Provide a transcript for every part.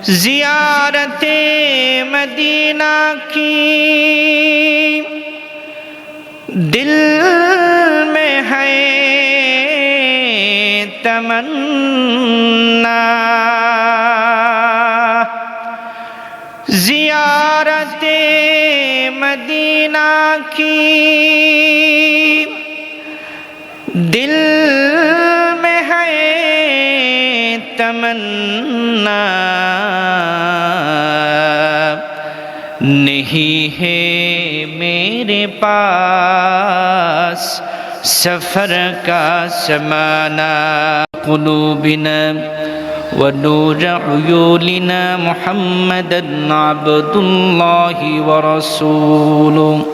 ज़ियारते Medina की दिल में है तमन्ना, ज़ियारते मदीना की दिल में है तमन्ना, नहीं है मेरे पास सफर का ज़माना। क़ुलूबिना व नूर उयूलिना मुहम्मदन अब्दुल्लाहि व रसूलुहु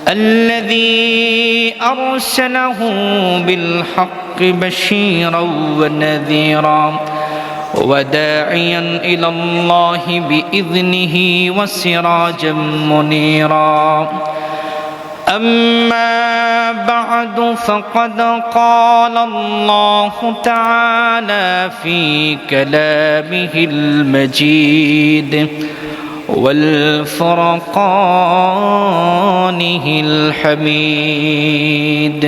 الذي أرسله بالحق بشيرا ونذيرا وداعيا إلى الله بإذنه وسراجا منيرا. أما بعد فقد قال الله تعالى في كلامه المجيد والفرقانه الحميد.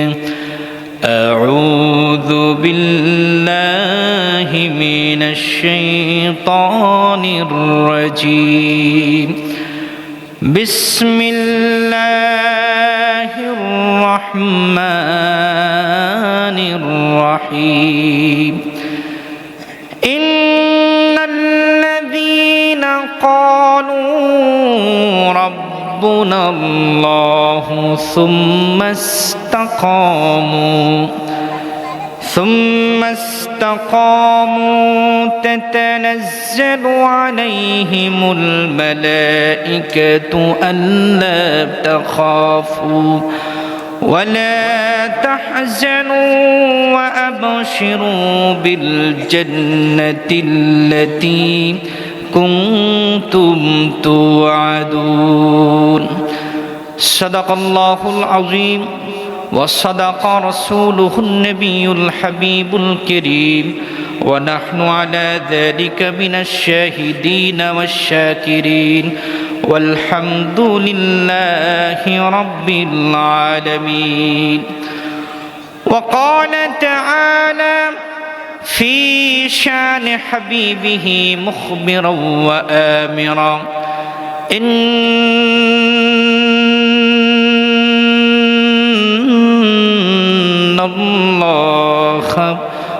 أعوذ بالله من الشيطان الرجيم. بسم الله الرحمن الرحيم. إن الذين قالوا ربنا الله ثم استقاموا تتنزل عليهم الملائكة ألا تخافوا ولا تحزنوا وأبشروا بالجنة التي كنتم توعدون. صدق الله العظيم وصدق رسوله النبي الحبيب الكريم ونحن على ذلك من الشاهدين والشاكرين والحمد لله رب العالمين. وقال تعالى في شان حبيبه مخبرا وآمرا: إن الله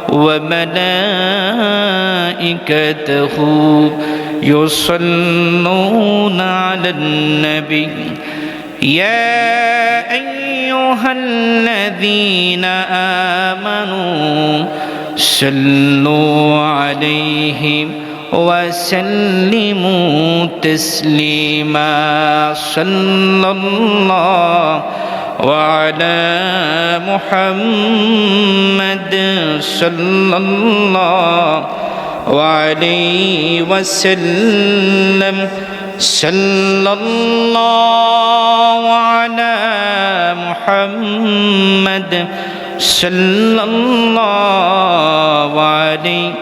وملائكته يصلون على النبي يا أيها الذين آمنوا صلوا عليه وسلموا تسليما. صلى الله وعلى محمد صلى الله عليه وسلم. صلى الله على محمد صلى الله عليه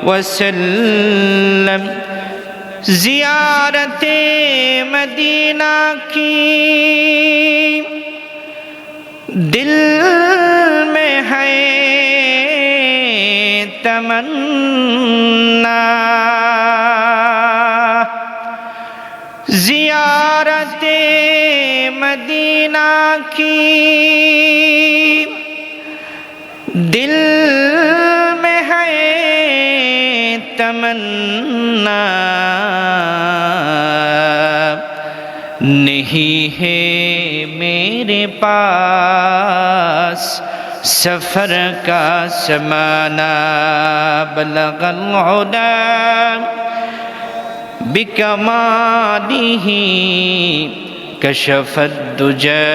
وسلم. ज़ियारते मदीना की दिल में है तमन्ना, ज़ियारते मदीना की दिल में है तमन्ना, नहीं है मेरे पास सफर का ज़माना। बलगल हुदा बिकमालिही कशफत दुजा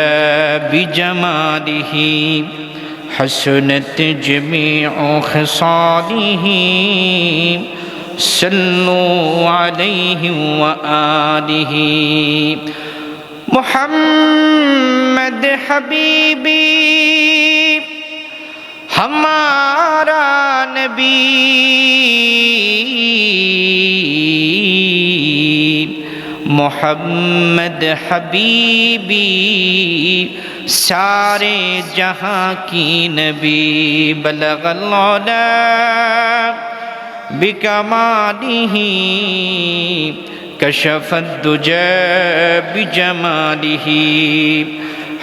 बिजमालिही हसनत जमीउ खसालिही सल्लु अलैहि व आलिही। मुहम्मद हबीबी हमारा नबी मोहम्मद हबीबी सारे जहां की नबी बलगल उला बिकमालिही कशफत दुजा बिजमालिही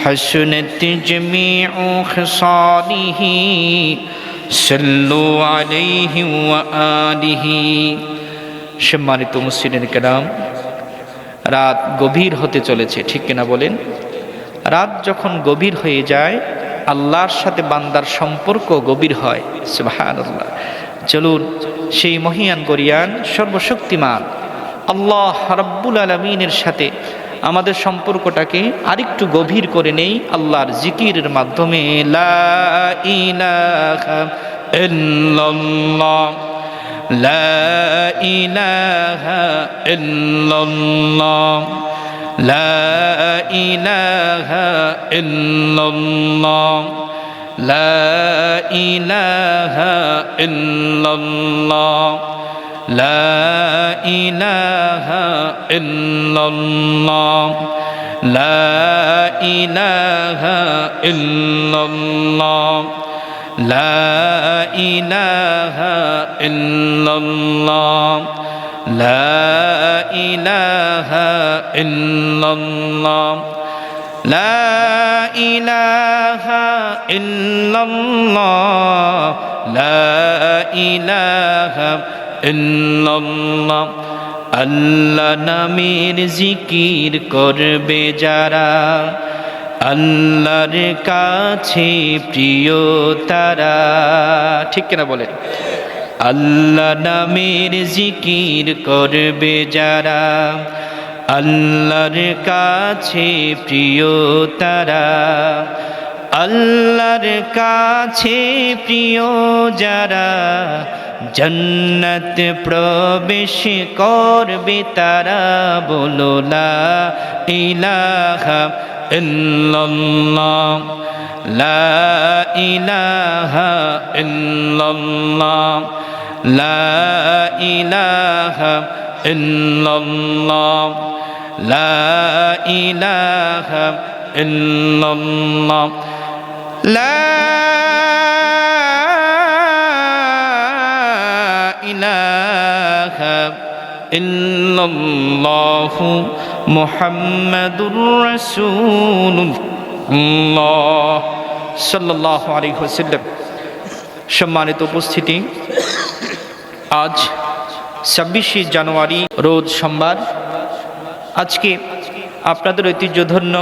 हसनत जमीउ खिसालिही सल्लु अलैहि व आलिहि। সম্মানিত মুসলিম কেরাম, রাত গভীর হতে চলেছে, ঠিক কিনা বলেন? রাত যখন গভীর হয়ে যায় আল্লাহর সাথে বান্দার সম্পর্ক গভীর হয়। সুবহানাল্লাহ। চলুন সেই মহিয়ান গরিয়ান সর্বশক্তিমান আল্লাহ রাব্বুল আলামিনের সাথে আমাদের সম্পর্কটাকে আরেকটু গভীর করে নেই আল্লাহর জিকিরের মাধ্যমে। লা ইলাহা ইল্লাল্লাহ, লা ইলাহা ইল্লাল্লাহ, লা ইলাহা ইল্লাল্লাহ, লা ইলাহা ইল্লাল্লাহ, লা ইলাহা ইল্লাল্লাহ, লা ইলাহা ইল্লাল্লাহ, লা ইলাহা ইল্লাল্লাহ, লা ইলাহা ইল্লাল্লাহ, লা ইলাহা ইল্লাল্লাহ, লা ইলাহা ইল্লাল্লাহ। আল্লাহ নামের জিকির করবে যারা আল্লাহর কাছে প্রিয় তারা, ঠিক কিনা বলেন? আল্লাহ নামের জিকির করবে যারা আল্লাহর কাছে প্রিয় তারা, আল্লাহর কাছে প্রিয় যারা জন্নত প্রবেশ করবে তারা। বলো লা ইলাহা ইল্লাল্লাহ, লা ইলাহা ইল্লাল্লাহ, লা ইলাহা ইল্লাল্লাহ, লা ইলাহা ইল্লাল্লাহ, লা ইলাহা ইল্লাল্লাহু মুহাম্মাদুর রাসূলুল্লাহ সাল্লাল্লাহু আলাইহি ওয়াসাল্লাম। সম্মানিত উপস্থিতি, আজ 26শে জানুয়ারি রোজ সোমবার। আজকে আপনাদের ঐতিহ্যধন্য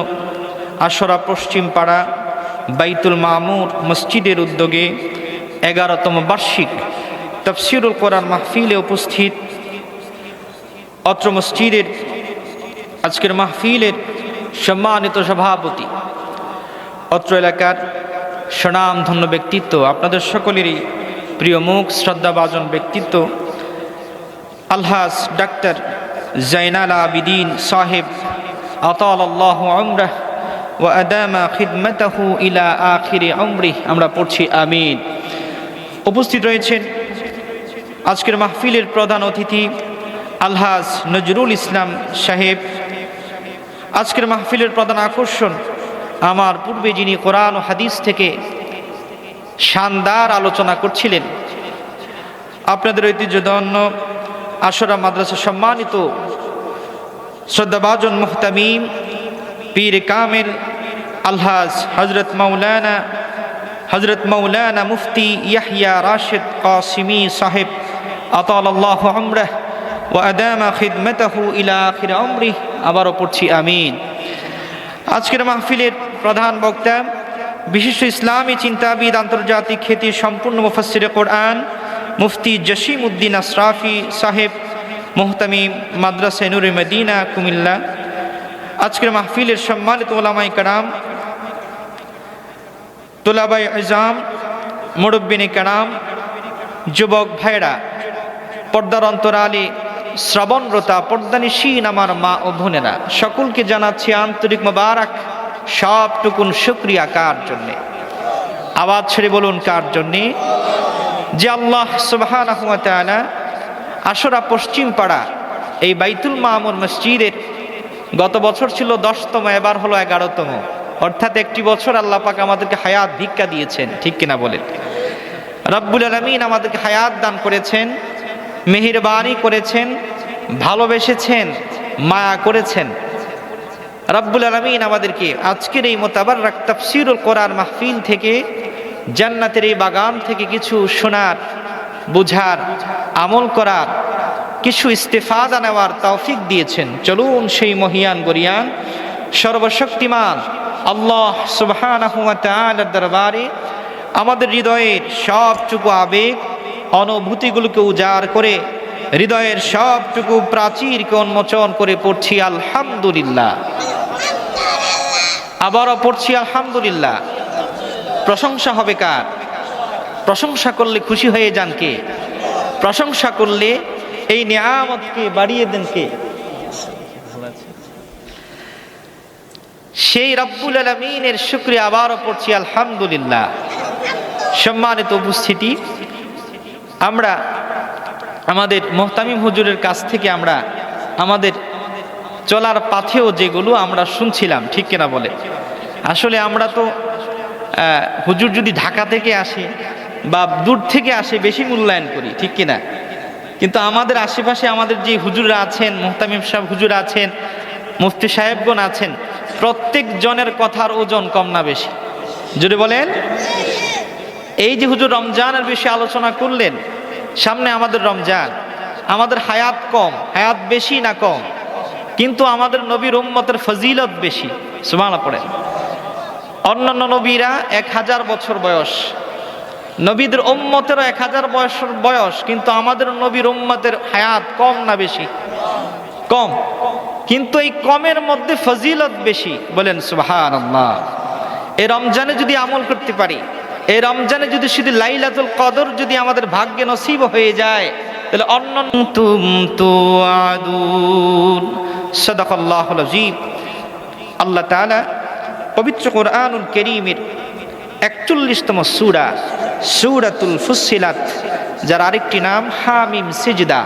আশরা পশ্চিম পাড়া বাইতুল মামুর মসজিদের উদ্যোগে 11তম বার্ষিক তাফসীরুল কোরআন মাহফিলে উপস্থিত অত্র মসজিদের আজকের মাহফিলের সম্মানিত সভাপতি, অত্র এলাকার স্বনামধন্য ব্যক্তিত্ব, আপনাদের সকলেরই প্রিয় মুখ, শ্রদ্ধাভাজন ব্যক্তিত্ব আলহাজ ডাক্তার জাইনাল আবিদিন সাহেব আতালাল্লাহু উমরাহ ওয়া আদামা খিদমাতাহু ইলা আখিরি উমরিহ। আমরা পড়ছি আমিন। উপস্থিত রয়েছেন আজকের মাহফিলের প্রধান অতিথি আলহাজ নজরুল ইসলাম সাহেব। আজকের মাহফিলের প্রধান আকর্ষণ, আমার পূর্বে যিনি কোরআন ও হাদিস থেকে শানদার আলোচনা করছিলেন, আপনাদের ঐতিহ্যধন্য আশরা মাদ্রাসা সম্মানিত শ্রদ্ধাভাজন মুহতামিম পীর কামেল আলহাজ হজরত মৌলানা মুফতি ইয়াহইয়া রাশিদ কাসিমি সাহেব আতালাল্লাহু উমরাহ ওয়া আদামা খিদমাতাহু ইলা আখির উমরিহ। আবারও পড়ছি আমিন। আজকের মাহফিলের প্রধান বক্তা বিশিষ্ট ইসলামী চিন্তাবিদ, আন্তর্জাতিক খ্যাতি সম্পূর্ণ মুফাসসিরে কোরআন মুফতি জসিম উদ্দিন আশরাফি সাহেব, মুহতামিম মাদ্রাসা নূরে মদিনা কুমিল্লা। আজকের মাহফিলের সম্মানিত উলামায়ে কেরাম, তুলাবায়ে ইজাম, মুরব্বিনে কেরাম, যুবক ভাইরা, পর্দার অন্তরালে শ্রবণরতা পর্দানিশীন আমার মা ও বোনেরা, সকলকে জানাচ্ছি আন্তরিক মোবারক, সবটুকুন শুকরিয়া কার জন্যে? আওয়াজ ছেড়ে বলুন কার জন্যে? যে আল্লাহ সুবহানাহু ওয়া তাআলা আশুরা পশ্চিম পাড়া এই বাইতুল মামুর মসজিদের গত বছর ছিল 10তম, এবার হলো 11তম, অর্থাৎ একটি বছর আল্লাহ পাক আমাদেরকে হায়াত ভিক্ষা দিয়েছেন, ঠিক কিনা বলেন? রব্বুল আলামিন আমাদেরকে হায়াত দান করেছেন, মেহেরবানি করেছেন, ভালোবেসেছেন, মায়া করেছেন। রব্বুল আলামিন আমাদেরকে আজকের এই মুতাবাররাক তাফসীরুল কোরআন মাহফিল থেকে, জান্নাতের এই বাগান থেকে কিছু শোনার, বুঝার, আমল করার, কিছু ইস্তেফাদা নেওয়ার তৌফিক দিয়েছেন। চলুন সেই মহিয়ান গরিয়ান সর্বশক্তিমান আল্লাহ সুবহানাহু ওয়া তাআলার দরবারে আমাদের হৃদয়ের সবটুকু আবেগ অনুভূতিগুলোকে উজাড় করে, হৃদয়ের সবটুকু প্রাচীরকে উন্মোচন করে পড়ছি আলহামদুলিল্লাহ। আবারও পড়ছি আলহামদুলিল্লাহ। প্রশংসা হবে কার? প্রশংসা করলে খুশি হয়ে যান কে? প্রশংসা করলে এই নিয়ামতকে বাড়িয়ে দেন কে? সেই রব্বুল আলামিনের শুকরিয়া আবারও পড়ছি আলহামদুলিল্লাহ। সম্মানিত উপস্থিতি, আমরা আমাদের মুহতামিম হুজুরের কাছ থেকে আমরা আমাদের চলার পথেও যেগুলো আমরা শুনছিলাম, ঠিক কিনা বলে? আসলে আমরা তো হুজুর যদি ঢাকা থেকে আসে বা দূর থেকে আসে বেশি মূল্যায়ন করি, ঠিক কিনা? কিন্তু আমাদের আশেপাশে আমাদের যে হুজুররা আছেন, মুহতামিম সাহেব হুজুর আছেন, মুফতি সাহেবগণ আছেন, প্রত্যেক জনের কথার ওজন কম না বেশি? যদি বলেন, এই যে হুজুর রমজানের বিষয়ে আলোচনা করলেন, সামনে আমাদের রমজান, আমাদের হায়াত কম, হায়াত বেশি না কম? কিন্তু আমাদের নবীর উম্মতের ফজিলত বেশি। সুবহানাল্লাহ পড়েন। অন্যান্য নবীরা 1000 বছর বয়স, নবীদের উম্মতেরও 1000 বছর বয়স, কিন্তু আমাদের নবীর উম্মতের হায়াত কম না বেশি? কম। কিন্তু এই কমের মধ্যে ফজিলত বেশি। বলেন সুবহানাল্লাহ। এই রমজানে যদি আমল করতে পারি, এই রমজানে যদি শুধু লাইলাতুল কদর যদি আমাদের ভাগ্যে নসিব হয়ে যায়, তাহলে অন্যতুম তুআদুন। সাদাকাল্লাহুল আযীম। আল্লাহ তাআলা পবিত্র কোরআনুল কারীমের 41তম সূরা সূরাতুল ফুসসিলাত, যার আরেকটি নাম হামিম সিজদা,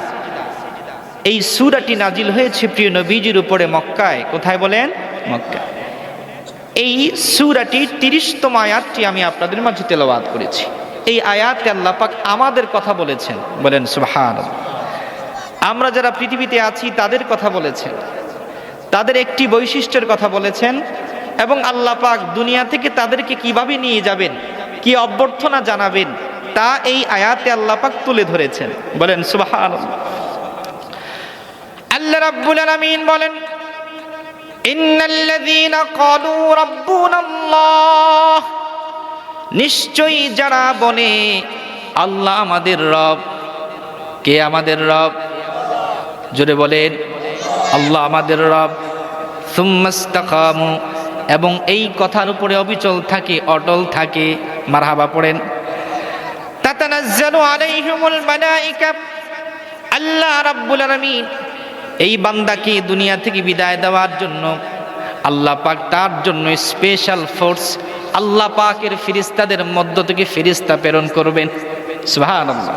এই সূরাটি নাজিল হয়েছে প্রিয় নবীজির উপরে মক্কায়। কোথায় বলেন? মক্কায়। এই সূরাটির 30তম আয়াতটি আমি আপনাদের মাঝে তেলাওয়াত করেছি। এই আয়াতে আল্লাহ পাক আমাদের কথা বলেছেন। বলেন সুবহানাল্লাহ। আমরা যারা পৃথিবীতে আছি তাদের কথা বলেছেন, তাদের একটি বৈশিষ্ট্যের কথা বলেছেন, এবং আল্লাহ পাক দুনিয়া থেকে তাদেরকে কিভাবে নিয়ে যাবেন, কি অভ্যর্থনা জানাবেন, তা এই আয়াতে আল্লাহ পাক তুলে ধরেছেন। বলেন সুবহানাল্লাহ। আল্লাহ রাব্বুল আলামিন বলেন, ইন্নাল্লাযীনা ক্বালু রাব্বুনাল্লাহ, নিশ্চয়ই যারা বলে আল্লাহ আমাদের রব। কে আমাদের রব? জোরে বলেন, আল্লাহ আমাদের রব। সুম্মাস্তাকামু, এবং এই কথার উপরে অবিচল থাকে, অটল থাকে। মারহাবা পড়েন। তাতানাজ্জালু আলাইহিমুল মালায়েকা, আল্লাহ রাব্বুল আলামিন এই বান্দাকে দুনিয়া থেকে বিদায় দেওয়ার জন্য আল্লাহ পাক তার জন্য স্পেশাল ফোর্স, আল্লাহ পাকের ফেরেশতাদের মধ্য থেকে ফেরেশতা প্রেরণ করবেন। সুবহানাল্লাহ।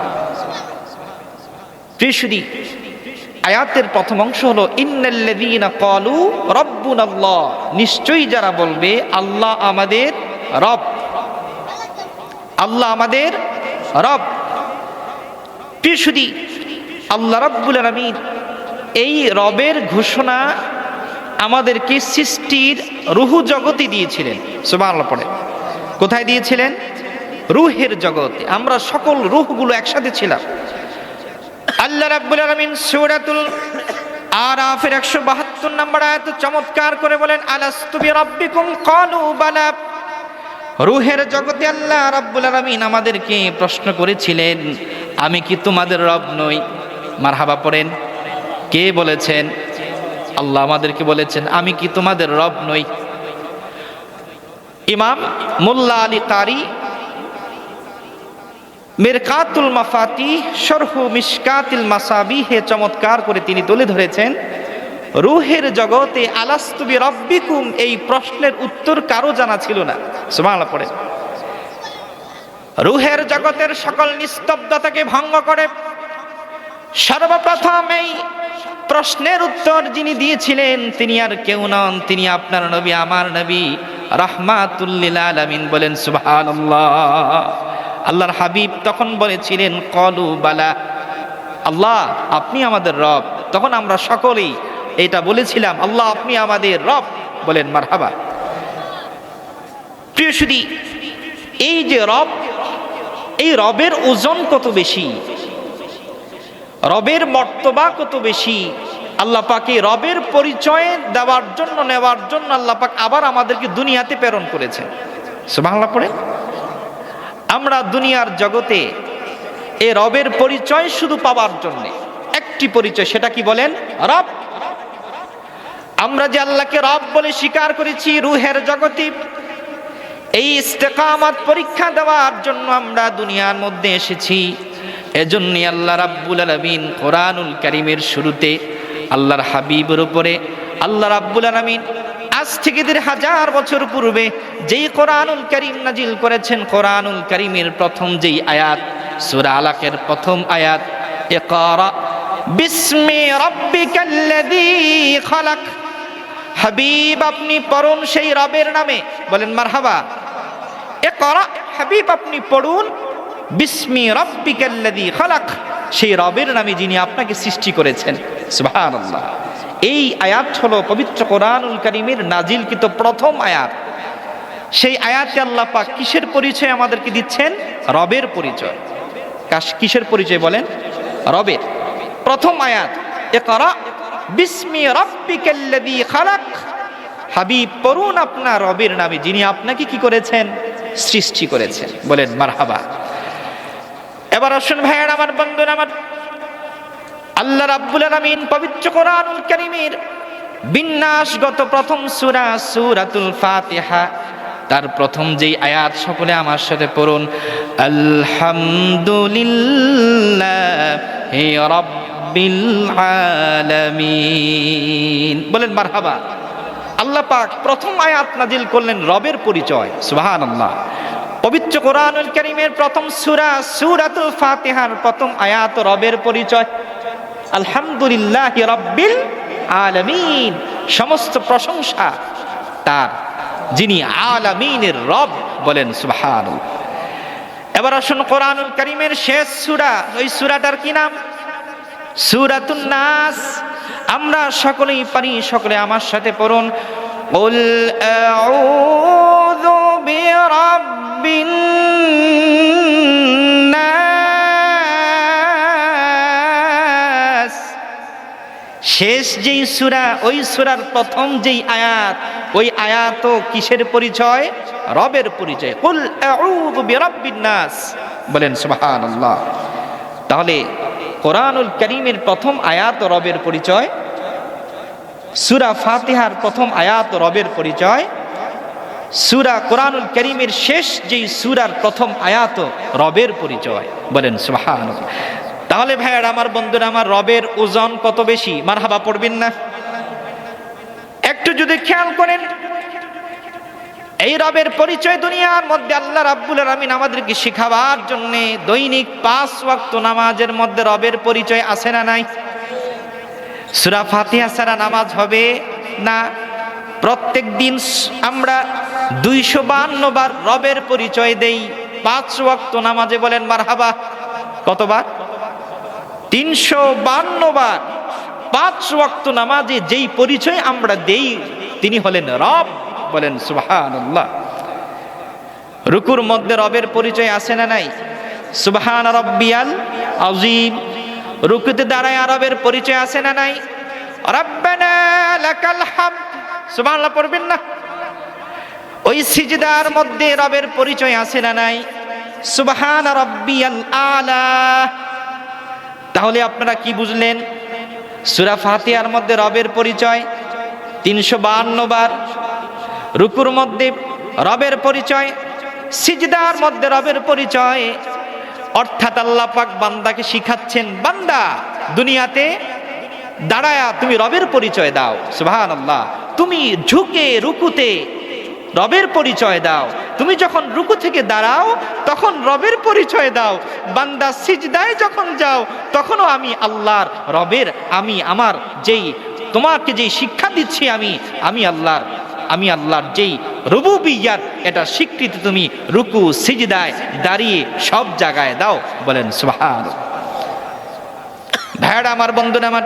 প্রিয়সুদী, আয়াতের প্রথম অংশ হলো ইন্নাল্লাযীনা ক্বালু রাব্বুনাল্লাহ, নিশ্চয়ই যারা বলবে আল্লাহ আমাদের রব, আল্লাহ আমাদের রব। প্রিয়সুদী, আল্লাহ রাব্বুল আলামিন এই রবের ঘোষণা আমাদেরকে সৃষ্টির রূহ জগতে দিয়েছিলেন। সুবহানাল্লাহ পড়ে। কোথায় দিয়েছিলেন? রূহের জগতে। আমরা সকল রূহগুলো একসাথে ছিলাম। আল্লাহ রাব্বুল আলামিন সূরাতুল আরাফের 172 নম্বর আয়াতে চমৎকার করে বলেন, আলাস্তু বিরাব্বিকুম ক্বালু বালা। রূহের জগতে আল্লাহ রাব্বুল আলামিন আমাদেরকে প্রশ্ন করেছিলেন, আমি কি তোমাদের রব নই? মারহাবা পড়েন। কে বলেছেন? আল্লাহ আমাদেরকে বলেছেন, আমি কি তোমাদের রব নই? ইমাম মোল্লা আলী কারি মিরকাতুল মাফাতিহ শরহু মিশকাতিল মাসাবিহে চমৎকার করে তিনি তুলে ধরেছেন, রূহের জগতে আলাস্তু বিরাব্বিকুম এই প্রশ্নের উত্তর কারো জানা ছিল না। সুবহানাল্লাহ পড়েন। রূহের জগতের সকল নিস্তব্ধতাকে ভঙ্গ করে সর্বপ্রথম এই প্রশ্নের উত্তর যিনি দিয়েছিলেন তিনি আর কেউ নন, তিনি আপনার নবী, আমার নবী রাহমাতুল লিল আলামিন। বলেন সুবহানাল্লাহ। আল্লাহর হাবিব তখন বলেছিলেন ক্বালু বালা, আল্লাহ আপনি আমাদের রব। তখন আমরা সকলেই এটা বলেছিলাম, আল্লাহ আপনি আমাদের রব। বলেন মারহাবা। প্রিয় সুধী, এই যে রব, এই রবের ওজন কত বেশি, রবের মর্তবা কত বেশি। আল্লাহ পাক এই রবের পরিচয় দেওয়ার জন্য, নেওয়ার জন্য আল্লাহ পাক আবার আমাদেরকে দুনিয়াতে প্রেরণ করেছেন। সুবহানাল্লাহ পড়ে। আমরা দুনিয়ার জগতে এই রবের পরিচয় শুধু পাওয়ার জন্য একটি পরিচয়, সেটা কি বলেন? রব। আমরা যে আল্লাহকে রব বলে স্বীকার করেছি রূহের জগতে, এই ইস্তেকামত পরীক্ষা দেওয়ার জন্য আমরা দুনিয়ার মধ্যে এসেছি। এজন্যই আল্লাহ রাব্বুল আলামিন কোরআনুল কারীমের শুরুতে আল্লাহর হাবিবের উপরে আল্লাহ রাব্বুল আলামিন আজ থেকে ১,৫০০ বছর পূর্বে যেই কোরআনুল কারীম নাজিল করেছেন, কোরআনুল কারীমের প্রথম যেই আয়াত, সূরা আলাকের প্রথম আয়াত, ইকরা বিসমি রাব্বিকাল্লাযী খালাক। হাবিব আপনি পড়ুন সেই রবের নামে। বলেন মারহাবা। ইকরা, হাবিব আপনি পড়ুন বিসমি রাব্বিকাল্লাযী খালাক, সেই রবের নামে যিনি আপনাকে সৃষ্টি করেছেন। সুবহানাল্লাহ। এই আয়াত হলো পবিত্র কোরআনুল কারীমের নাজিলকৃত প্রথম আয়াত। সেই আয়াতে আল্লাহ পাক কিসের পরিচয় আমাদেরকে দিচ্ছেন? রবের পরিচয়। কিসের পরিচয় বলেন? রবের। প্রথম আয়াত, ইকরা বিসমি রাব্বিকাল্লাযী খালাক। হাবিব পড়ুন আপনার রবের নামে যিনি আপনাকে কি করেছেন? সৃষ্টি করেছেন। বলেন মারহাবা। এবার আসুন ভাইয়ের আমার, বন্ধুরা আমার, আল্লাহ রাব্বুল আলামিন পবিত্র কোরআনুল কারীমের বিন্যাসগত প্রথম সূরা, সূরাতুল ফাতিহা, তার প্রথম যেই আয়াত, সকলে আমার সাথে পড়ুন, আলহামদুলিল্লাহি রাব্বিল আলামিন। বলেন মারহাবা। আল্লাহ পাক প্রথম আয়াত নাজিল করলেন রবের পরিচয়। সুবহানাল্লাহ। পবিত্র কোরআনুল কারীমের প্রথম সূরা, সূরাতুল ফাতিহার প্রথম আয়াত রবের পরিচয়, আলহামদুলিল্লাহি রাব্বিল আলামিন। সমস্ত প্রশংসা তার, যিনি আলামিনের রব। বলেন সুবহানাল্লাহ। এবার আসুন কোরআনুল কারীমের শেষ সূরা, ওই সূরাটার কি নাম? সূরাতুন নাস। আমরা সকলেই পারি, সকলে আমার সাথে পড়ুন, কুল আউযু বিরাব্বিন নাস। শেষ যেই সূরা, ওই সূরার প্রথম যেই আয়াত, ওই আয়াত কিসের পরিচয়? রবের পরিচয়। কুল আউযু বিরাব্বিন নাস। বলেন সুবহানাল্লাহ। তাহলে কোরআনুল কারীমের প্রথম আয়াত রবের পরিচয়, সূরা ফাতিহার প্রথম আয়াত রবের পরিচয়, সূরা কোরআনুল কারীমের শেষ যেই সূরার প্রথম আয়াত রবের পরিচয়। বলেন সুবহানাল্লাহ। তাহলে ভাইয়ারা আমার, বন্ধুরা আমার, রবের ওজন কত বেশি? মারহাবা পড়বেন না? একটু যদি খেয়াল করেন, এই রবের পরিচয় দুনিয়ার মধ্যে আল্লাহ রাব্বুল আলামিন আমাদেরকে শিখাবার জন্য দৈনিক 5 ওয়াক্ত নামাজের মধ্যে রবের পরিচয় আছে না নাই? সূরা ফাতিহা ছাড়া নামাজ হবে না। প্রত্যেক দিন আমরা 252 বার রবের পরিচয় দেই 5 ওয়াক্ত নামাজে। বলেন মারহাবা। কতবার? 352 বার। 5 ওয়াক্ত নামাজে যেই পরিচয় আমরা দেই, তিনি হলেন রব। বলেন সুবহানাল্লাহ। রুকুর মধ্যে রবের পরিচয় আছে না নাই? সুবহান রাব্বিয়াল আযীম। রুকুতে দাঁড়ায় রবের পরিচয় আছে না নাই? রাব্বানা লাকাল হামদ। সুবহানাল্লাহ পড়বেন না? ওই সিজদার মধ্যে রবের পরিচয় আছে না নাই? সুবহান রাব্বিয়াল আলা। তাহলে আপনারা কি বুঝলেন? সূরা ফাতিহার মধ্যে রবের পরিচয় 352 বার, রুকুর মধ্যে রবের পরিচয়, সিজদার মধ্যে রবের পরিচয়। অর্থাৎ আল্লাহ পাক বান্দাকে শিখাচ্ছেন, বান্দা দুনিয়াতে দাঁড়ায়া তুমি রবের পরিচয় দাও। সুবহানাল্লাহ। তুমি ঝুঁকে রুকুতে রবের পরিচয় দাও। তুমি যখন রুকু থেকে দাঁড়াও তখন রবের পরিচয় দাও। বান্দা সিজদায় যখন যাও তখনও আমি আল্লাহর, রবের, আমি আমার যেই তোমাকে যেই শিক্ষা দিচ্ছি আমি আল্লাহর যেই রুবুবিয়্যাত এটা স্বীকৃতি তুমি রুকু সিজদায় দাঁড়িয়ে সব জায়গায় দাও। বলেন সুবহানাল্লাহ। ভাইরা আমার, বন্ধুরা আমার,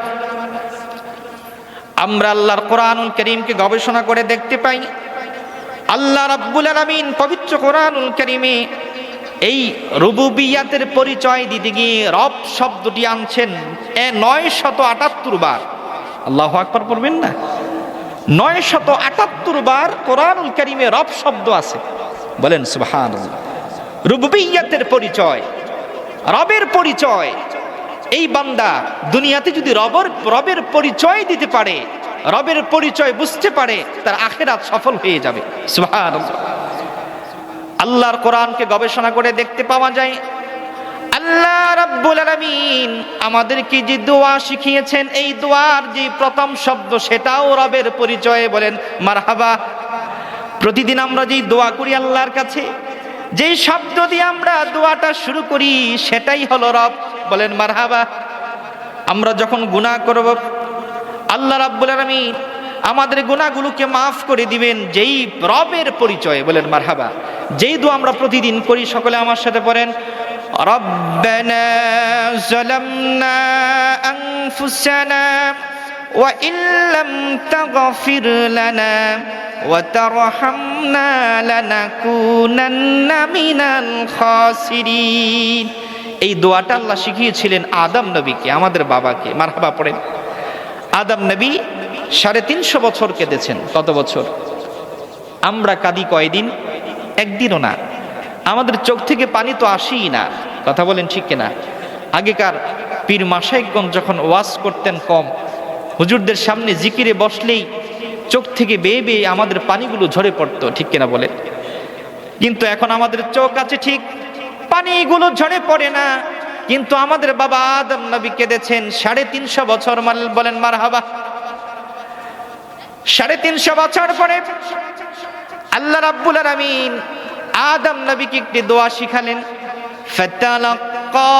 আমরা আল্লাহর কোরআনুল কারীমকে গবেষণা করে দেখতে পাই আল্লাহ রাব্বুল আলামিন পবিত্র কোরআনুল কারীমে এই রুবুবিয়্যাতের পরিচয় দিতে গিয়ে রব শব্দটি আনছেন 978 বার। আল্লাহু আকবার পড়বেন না? 978 বার কোরআনুল কারীমে রব শব্দ আছে। বলেন সুবহানাল্লাহ। রুবুবিয়্যাতের পরিচয়, রবের পরিচয়, এই বান্দা দুনিয়াতে যদি রবের পরিচয় দিতে পারে, রবের পরিচয় বুঝতে পারে, তার আখিরাত সফল হয়ে যাবে। সুবহানাল্লাহ। আল্লাহর কোরআনকে গবেষণা করে দেখতে পাওয়া যায় আল্লাহ রাব্বুল আলামিন আমাদেরকে যে দোয়া শিখিয়েছেন, এই দোয়ার যে প্রথম শব্দ সেটাও রবের পরিচয়। বলেন মারহাবা। প্রতিদিন আমরা যেই দোয়া করি আল্লাহর কাছে, যেই শব্দ দিয়ে আমরা দোয়াটা শুরু করি সেটাই হলো রব। বলেন মারহাবা। আমরা যখন গুনাহ করব আল্লাহ রাব্বুল আলামিন আমাদের গুনাহগুলোকে মাফ করে দিবেন, যেই রবের পরিচয়। বলেন মারহাবা। যেই দোয়া আমরা প্রতিদিন করি, সকলে আমার সাথে পড়েন, রব্বানা যালামনা আনফুসানা ওয়া ইল্লাম তাগফির লানা ওয়া তারহামনা লানাকুনান্না মিনাল খাসিরিন। এই দোয়াটা আল্লাহ শিখিয়েছিলেন আদম নবীকে, আমাদের বাবাকে। মারহাবা পড়েন। আদম নবী 350 বছর কেঁদেছেন। কত বছর? আমরা কাঁদি কয়দিন? একদিনও না। আমাদের চোখ থেকে পানি তো আসেই না। কথা বলেন ঠিক কিনা? আগেকার পীর মাশায়েখগণ যখন ওয়াজ করতেন কম, হুজুরদের সামনে জিকিরে বসলেই চোখ থেকে বেয়ে বেয়ে আমাদের পানিগুলো ঝরে পড়তো, ঠিক কিনা বলেন? কিন্তু এখন আমাদের চোখ আছে ঠিক, পানিগুলো ঝরে পড়ে না। কিন্তু আমাদের বাবা আদম নবী কেঁদেছেন 350 বছর। বলেন মারহাবা। 350 বছর পরে আল্লাহ রাব্বুল আলামিন আদম নবীকে একটি দোয়া শিখালেন, ফাতালাক্কা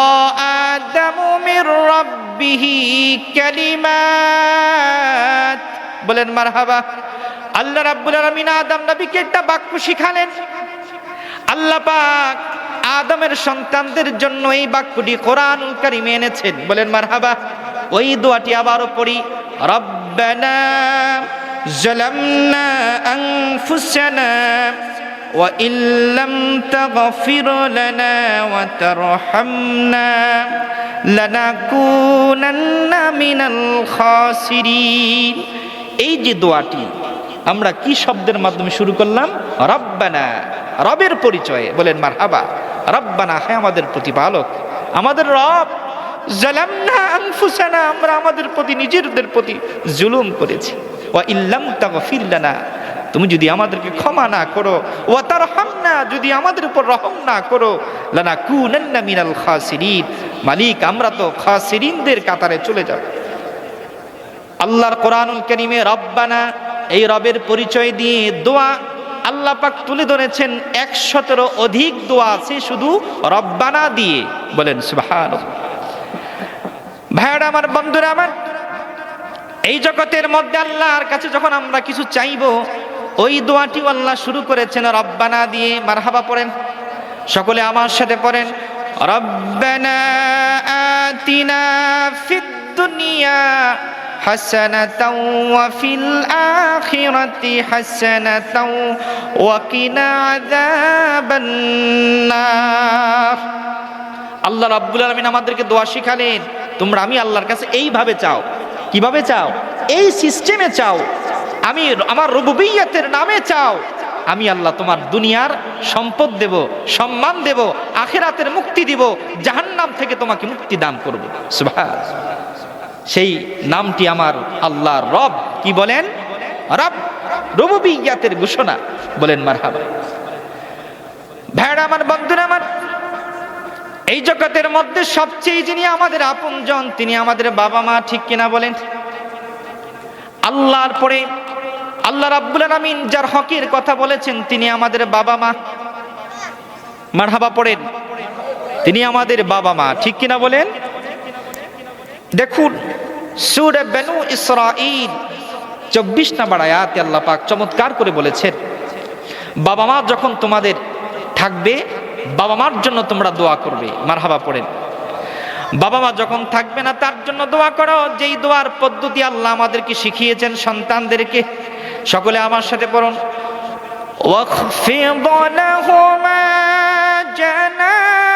আদামু মির রাব্বিহি কালিমাত। বলেন মারহাবা। আল্লাহ রাব্বুল আলামিন আদম নবীকে একটা বাক্য শিখালেন। আল্লাহ পাক আদমের সন্তানদের জন্য এই বাক্যটি কোরআনুল কারীমে এনেছেন। বলেন মারহাবা। ওই দোয়াটি আবারও পড়ি, রব্বানা যালামনা আনফুসানা ওয়া ইল্লাম তাগফির লানা ওয়া তারহামনা লানাকুনান্না মিনাল খাসিরিন। এই যে দোয়াটি আমরা কি শব্দের মাধ্যমে শুরু করলাম? রব্বানা, রবের পরিচয়ে। বলেন মারহাবা। রব্বানা, হে আমাদের প্রতিপালক, আমাদের রব। যালামনা আনফুসানা, আমরা আমাদের প্রতি, নিজেদের প্রতি জুলুম করেছি। ওয়া ইল্লাম তাগফির লানা, তুমি যদি আমাদেরকে ক্ষমা না করো, ওয়া তারহামনা, যদি আমাদের উপর রহম না করো, লানাকুনান্না মিনাল খাসিরিন, মালিক আমরা তো খাসিরিনদের কাতারে চলে যাব। আল্লাহর কোরআনুল কারীমে রব্বানা, এই রবের পরিচয় দিয়ে দোয়া আল্লাহ পাক তুলে ধরেছেন। 100-এরও অধিক দোয়া আছে শুধু রব্বানা দিয়ে। বলেন সুবহানাল্লাহ। ভাইরা আমার, বন্ধুরা আমার, এই জগতের মধ্যে আল্লাহর কাছে যখন আমরা কিছু চাইবো, ওই দোয়াটিও আল্লাহ শুরু করেছেন রব্বানা দিয়ে। মারহাবা পড়েন, সকলে আমার সাথে পড়েন, রব্বানা আতিনা ফিদ দুনিয়া হাসানাতাও ওয়া ফিল আখিরাতি হাসানাতাও ওয়া কিনা আযাবান নার। আল্লাহ রাব্বুল আলামিন আমাদেরকে দোয়া শিখালেন, তোমরা আমি আল্লাহর কাছে এইভাবে চাও। কিভাবে চাও? এই সিস্টেমে চাও। আমি আমার রুবুবিয়্যাতের নামে চাও। আমি আল্লাহ তোমার দুনিয়ার সম্পদ দেব, সম্মান দেব, আখিরাতের মুক্তি দিব, জাহান্নাম থেকে তোমাকে মুক্তি দান করব। সুবহানাল্লাহ। সেই নামটি আমার আল্লাহর রব। কি বলেন? রব, রুবুবিয়্যাতের ঘোষণা। বলেন মারহাবা। ভাইরা আমার, বন্ধুরা আমার, এই জগতের মধ্যে সবচেয়ে যিনি আমাদের আপনজন তিনি আমাদের বাবা মা, ঠিক কিনা বলেন? আল্লাহর পরে আল্লাহ রাব্বুল আলামিন যার হকের কথা বলেছেন তিনি আমাদের বাবা মা। মারহাবা পড়েন, তিনি আমাদের বাবা মা, ঠিক কিনা বলেন? দেখুন সূরা বনু ইসরাঈল 24 নম্বর আয়াতে আল্লাহ পাক চমৎকার করে বলেছেন, বাবা মা যখন তোমাদের থাকবে বাবা মার জন্য তোমরা দোয়া করবে। মারহাবা পড়েন। বাবা মা যখন থাকবে না তার জন্য দোয়া করো, যেই দোয়ার পদ্ধতি আল্লাহ আমাদেরকে শিখিয়েছেন সন্তানদেরকে। সকলে আমার সাথে পড়ুন, ওয়াখফিদ লাহুমা জানাহাদ-দুল্লি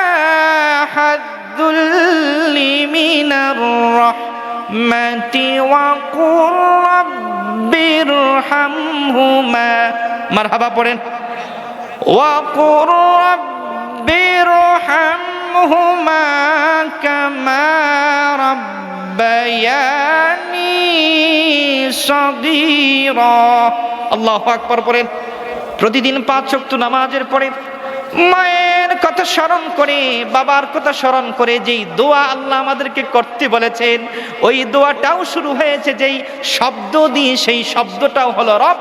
মিনার রাহমাতি ওয়া কুর রাব্বিরহামহুমা। মারহাবা পড়েন, ওয়া কুর রাব্বিরহামহুমা কামা রাব্বায়ানি সগীরা। আল্লাহু আকবার পড়েন। প্রতিদিন 5 ওয়াক্ত নামাজের পরে মায়ের কথা স্মরণ করে, বাবার কথা স্মরণ করে যেই দোয়া আল্লাহ আমাদেরকে করতে বলেছেন, ওই দোয়াটাও শুরু হয়েছে যেই শব্দ দিয়ে, সেই শব্দটাও হলো রব।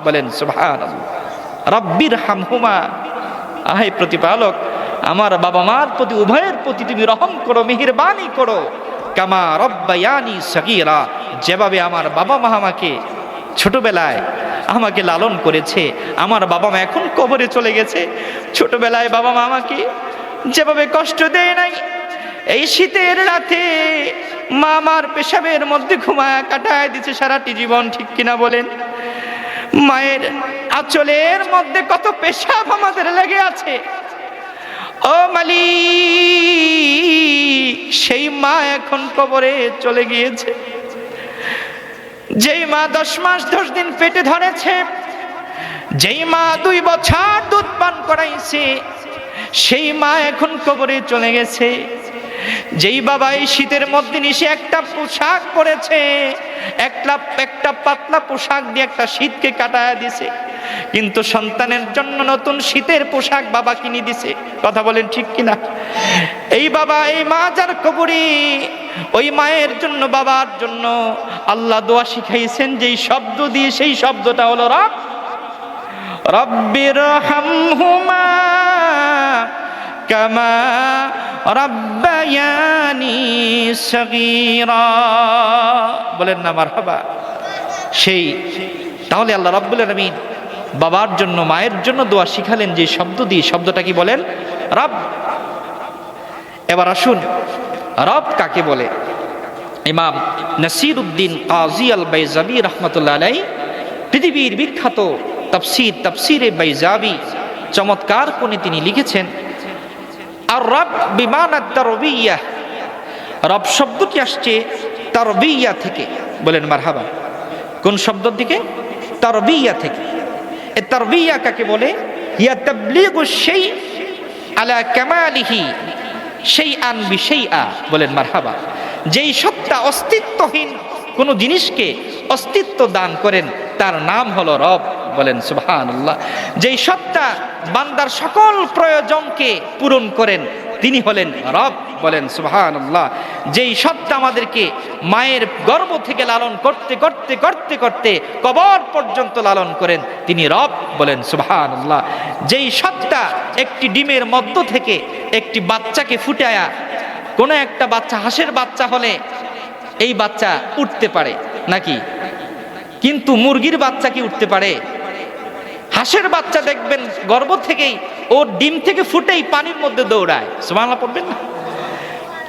বলেন সুবহানাল্লাহ। রব্বির হামহুমা, আহে প্রতিপালক আমার বাবা মার প্রতি, উভয়ের প্রতি তুমি রহম করো, মেহেরবানি করো। কামা রব্বায়ানি সগীরা, যেভাবে আমার বাবা মা আমাকে ছোটবেলায় আমাকে লালন করেছে। আমার বাবা মা এখন কবরে চলে গেছে, ছোটবেলায় বাবা মা আমাকে যেভাবে কষ্ট দেয় নাই, এই শীতের রাতে মা আমার পেশাবের মধ্যে ঘুমায়া কাটায় দিচ্ছে সারাটি জীবন, ঠিক কিনা বলেন? মায়ের আঁচলের মধ্যে কত পেশাব আমাদের লেগে আছে। ও মালিক, সেই মা এখন কবরে চলে গিয়েছে। যেই মা 10 মাস 10 দিন পেটে ধরেছে, যেই মা 2 বছর দুধ পান করাইছে, সেই মা এখন কবরে চলে গেছে। যেই বাবা এই শীতের মধ্যে নিশে একটা পোশাক পরেছে, একটা পাতলা পোশাক দিয়ে একটা শীতকে কাটায় দিছে, কিন্তু সন্তানের জন্য নতুন শীতের পোশাক বাবা কিনে দিছে। কথা বলেন ঠিক কিনা? এই বাবা, এই মা যার কবরে, ওই মায়ের জন্য, বাবার জন্য আল্লাহ দোয়া শিখাইছেন যেই শব্দ দিয়ে, সেই শব্দটা হলো রব। রব্বিরহামহুমা কামা রাব্বায়ানি সগীরা। বলেন না মারহাবা। সেই তাহলে আল্লাহ রাব্বুল আলামিন বাবার জন্য, মায়ের জন্য দোয়া শিখালেন যে শব্দ দিয়ে, শব্দটা কি বলেন? রব। এবার আসুন রব কাকে বলে। ইমাম নাসিরউদ্দিন কাজী আল বাইজাবি রাহমাতুল্লাহ আলাইহি পৃথিবীর বিখ্যাত তাফসীরে বাইজাবি চমৎকার করে তিনি লিখেছেন, আর রব বিমানা তারবিয়া। রব শব্দটি আসছে তারবিয়া থেকে। বলেন মারহাবা। কোন শব্দ থেকে? তারবিয়া থেকে। এই তারবিয়া কাকে বলে? ইয়া তাবলীগুশ শাই আলা কামালিহি শাইআন বিশাইআ। বলেন মারহাবা। যেই সত্তা অস্তিত্বহীন কোন জিনিসকে অস্তিত্ব দান করেন তার নাম হলো রব। বলেন সুবহানাল্লাহ। যেই সত্তা বান্দার সকল প্রয়োজনকে পূরণ করেন তিনি হলেন রব। বলেন সুবহানাল্লাহ। যেই সত্তা আমাদেরকে মায়ের গর্ভ থেকে লালন করতে করতে করতে করতে কবর পর্যন্ত লালন করেন তিনি রব। বলেন সুবহানাল্লাহ। যেই সত্তা একটি ডিমের মধ্য থেকে একটি বাচ্চাকে ফুটায়া, কোনো একটা বাচ্চা, হাঁসের বাচ্চা হলে এই বাচ্চা উঠতে পারে নাকি? কিন্তু মুরগির বাচ্চা কি উঠতে পারে? হাঁসের বাচ্চা দেখবেন গর্ভ থেকেই, ওর ডিম থেকে ফুটেই পানির মধ্যে দৌড়ায়। সুবহানাল্লাহ পড়বেন না?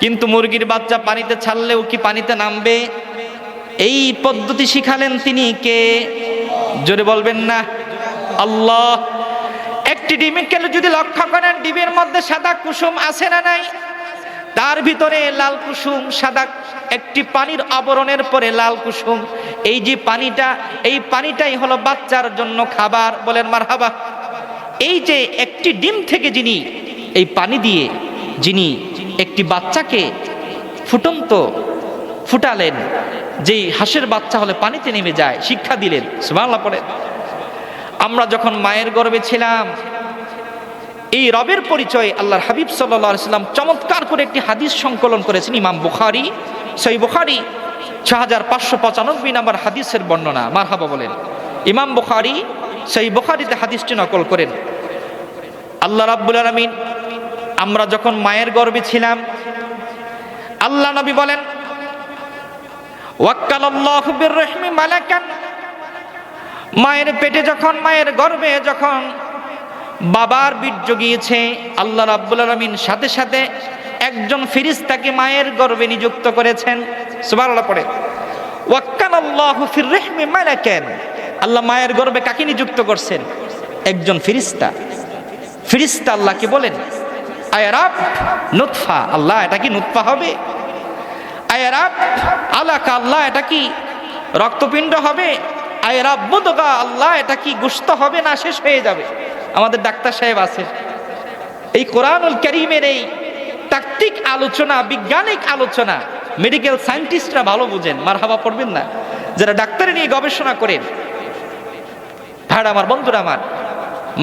কিন্তু মুরগির বাচ্চা পানিতে ছাড়লেও কি পানিতে নামবে? এই পদ্ধতি শিখালেন তিনি কে? জোরে বলবেন না? আল্লাহ। একটি ডিমকে যদি লক্ষ্য করেন, ডিমের মধ্যে সাদা কুসুম আছে না নাই? তার ভিতরে লাল কুসুম, সাদা একটি পানির আবরণের পরে লাল কুসুম। এই যে পানিটা, এই পানিটাই হলো বাচ্চার জন্য খাবার। বলেন মারহাবা। এই যে একটি ডিম থেকে যিনি এই পানি দিয়ে যিনি একটি বাচ্চাকে ফুটালেন, যেই হাঁসের বাচ্চা হলে পানিতে নেমে যায়, শিক্ষা দিলেন। সুবহানাল্লাহ পড়ে। আমরা যখন মায়ের গর্ভে ছিলাম, এই রবের পরিচয় আল্লাহর হাবিব সাল্লাল্লাহু আলাইহি সাল্লাম চমৎকার করে একটি হাদিস সংকলন করেছেন। ইমাম বুখারী, সহিহ বুখারী 6595 নম্বর হাদিসের বর্ণনা। মারহাবা বলেন। ইমাম বুখারী সেই বুখারীতে হাদিসটি নকল করেন। আল্লাহ রাব্বুল আলামিন আমরা যখন মায়ের গর্ভে ছিলাম, আল্লাহ নবী বলেন ওয়াক্কালাল্লাহু বিররহমি মালাকান, মায়ের পেটে যখন, মায়ের গর্ভে যখন বাবার বীর্য গিয়েছে, আল্লাহ রাব্বুল আলামিন সাথে সাথে একজন ফেরেশতাকে মায়ের গর্ভে নিযুক্ত করেছেন। সুবহানাল্লাহ পড়ে ওয়াক্কালাল্লাহু ফির রহমি মালাকান, আল্লাহ মায়ের গর্ভে কাকে নিযুক্ত করছেন? একজন ফেরেশতা। ফেরেশতা আল্লাহকে বলেন আয় রাব নুতফা, আল্লাহ এটা কি নুতফা হবে? আয় রাব আলাকা, আল্লাহ এটা কি রক্তপিণ্ড হবে? আয় রাব মুদগা, আল্লাহ এটা কি গোশত হবে না শেষ হয়ে যাবে? আমাদের ডাক্তার সাহেব আছে, এই কোরআনুল কারীমের এই তাত্ত্বিক আলোচনা, বিজ্ঞানিক আলোচনা মেডিকেল সায়েন্টিস্টরা ভালো বুঝেন, মারহাবা পড়বেন না যারা ডাক্তারি নিয়ে গবেষণা করেন। ভাড়া আমার বন্ধুরা আমার,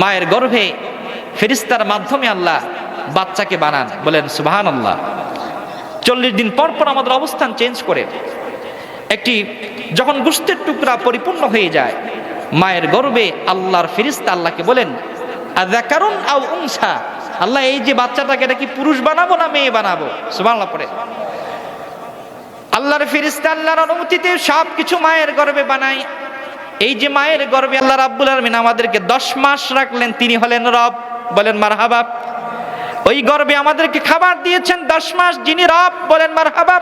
মায়ের গর্ভে ফেরেশতার মাধ্যমে আল্লাহ বাচ্চাকে বানান, বলেন সুবহানাল্লাহ। 40 দিন পর পর আমাদের অবস্থান চেঞ্জ করে, একটি যখন গোশতের টুকরা পরিপূর্ণ হয়ে যায়, মায়ের গর্ভে আল্লাহর ফেরেশতা আল্লাহকে বলেন আযাকারুন আও উনসা, আল্লাহ এই যে বাচ্চাটাকে এটা কি পুরুষ বানাবো না মেয়ে বানাবো? সুবহানাল্লাহ পড়ে আল্লাহর ফেরেশতা আল্লাহর অনুমতিতে সব কিছু মায়ের গর্ভে বানায়। এই যে মায়ের গর্ভে আল্লাহ রাব্বুল আলামিন আমাদেরকে 10 মাস রাখলেন, তিনি হলেন রব, বলেন মারহাবা। ওই গর্ভে আমাদেরকে খাবার দিয়েছেন 10 মাস, যিনি রব, বলেন মারহাবা।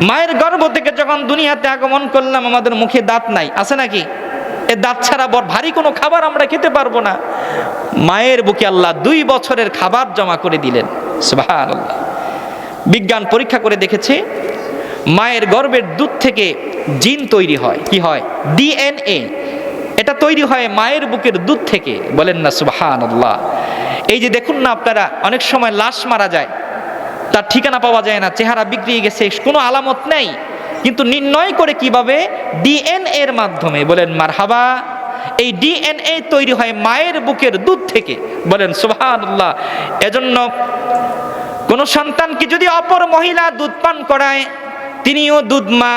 মায়ের গর্ভ থেকে যখন দুনিয়াতে আগমন করলাম, আমাদের মুখে দাঁত নাই, আছে নাকি? এই দাঁত ছাড়া বড় ভারী কোনো খাবার আমরা খেতে পারবো না। মায়ের বুকে আল্লাহ 2 বছরের খাবার জমা করে দিলেন। সুবহানাল্লাহ। বিজ্ঞান পরীক্ষা করে দেখেছে মায়ের গর্ভের দুধ থেকে জিন তৈরি হয়। কি হয়? ডিএনএ। এটা তৈরি হয় মায়ের বুকের দুধ থেকে, বলেন না সুবহানাল্লাহ। এই যে দেখুন না আপনারা, অনেক সময় লাশ মারা যায়, তার ঠিকানা পাওয়া যায় না, চেহারা বিগড়ে গেছে, কোনো আলামত নেই, কিন্তু নির্ণয় করে কিভাবে? ডিএনএ এর মাধ্যমে, বলেন মারহাবা। এই ডিএনএ তৈরি হয় মায়ের বুকের দুধ থেকে, বলেন সুবহানাল্লাহ। এজন্য কোন সন্তানকে যদি অপর মহিলা দুধ পান করায়, তিনিও দুধ মা,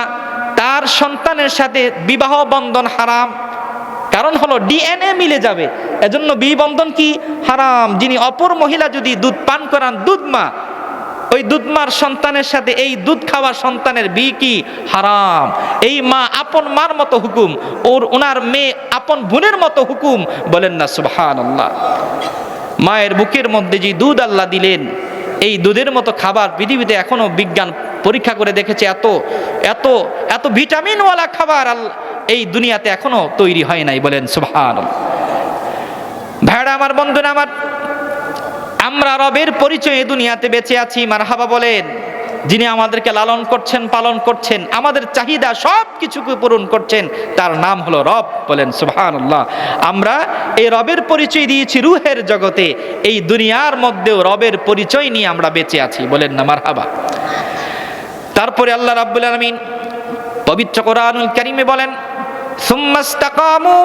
তার সন্তানের সাথে বিবাহ বন্ধন হারাম, কারণ হলো ডিএনএ মিলে যাবে। এজন্য বিবন্ধন কি? হারাম। যিনি অপর মহিলা যদি দুধ পান করান, দুধ মা, ওই দুধ মার সন্তানের সাথে এই দুধ খাওয়া সন্তানের বিয়ে কি? হারাম। এই মা আপন মার মতো হুকুম, ওনার মেয়ে আপন বোনের মতো হুকুম, বলেন না সুবহানাল্লাহ। মায়ের বুকের মধ্যে যে দুধ আল্লাহ দিলেন, এই দুধের মতো খাবার পৃথিবীতে এখনো বিজ্ঞান পরীক্ষা করে দেখেছে এত এত এত ভিটামিনওয়ালা খাবার এই দুনিয়াতে এখনো তৈরি হয় নাই, বলেন সুবহানাল্লাহ। ভাইরা আমার, বন্ধুরা আমার, আমরা রবের পরিচয়ে দুনিয়াতে বেঁচে আছি, মারহাবা বলেন। যিনি আমাদেরকে লালন করছেন, পালন করছেন, আমাদের চাহিদা সব কিছুকে পূরণ করছেন, তার নাম হলো রব, বলেন সুবহানাল্লাহ। আমরা এই রবের পরিচয় দিয়েছি রুহের জগতে, এই দুনিয়ার মধ্যেও রবের পরিচয় নিয়ে আমরা বেঁচে আছি, বলেন না মারহাবা। তারপরে আল্লাহ রাব্বুল আলামিন পবিত্র কোরআনুল কারীমে বলেন সুম্মাস্তাকামু,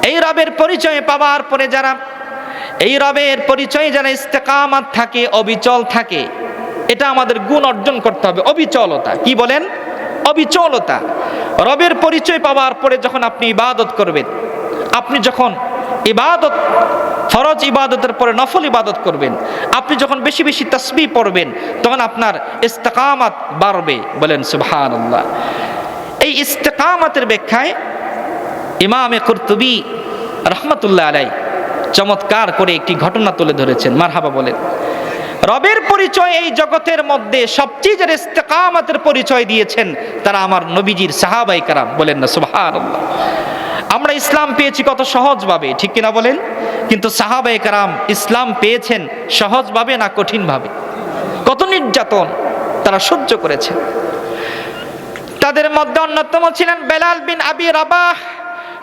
এই রবের পরিচয় পাওয়ার পরে যারা, এই রবের পরিচয় যারা ইস্তেকামাত থাকে, অবিচল থাকে, এটা আমাদের গুণ অর্জন করতে হবে, অবিচলতা। কি বলেন? অবিচলতা। রবের পরিচয় পাওয়ার পরে যখন আপনি ইবাদত করবেন, আপনি যখন ইবাদত, ফরজ ইবাদতের পরে নফল ইবাদত করবেন, আপনি যখন বেশি বেশি তাসবিহ পড়বেন, তখন আপনার ইস্তেকামাত বাড়বে, বলেন সুবহানাল্লাহ। এই ইস্তেকামাতের ব্যাখ্যায় ইমামে কুরতুবী রাহমাতুল্লাহ আলাইহি চমৎকার করে একটি ঘটনা তুলে ধরেছেন, মারহাবা বলেন। রবের পরিচয় এই জগতের মধ্যে সবচেয়ে যারা ইস্তেকামাতের পরিচয় দিয়েছেন, তারা আমার নবীজির সাহাবায়ে কেরাম, বলেন না সুবহানাল্লাহ। আমরা ইসলাম পেয়েছি কত সহজভাবে, ঠিক কিনা বলেন? কিন্তু সাহাবায়ে কেরাম ইসলাম পেয়েছেন সহজভাবে না কঠিনভাবে? কত নির্যাতন তারা সহ্য করেছেন। তাদের মধ্যে অন্যতম ছিলেন বেলাল বিন আবি রাবাহ।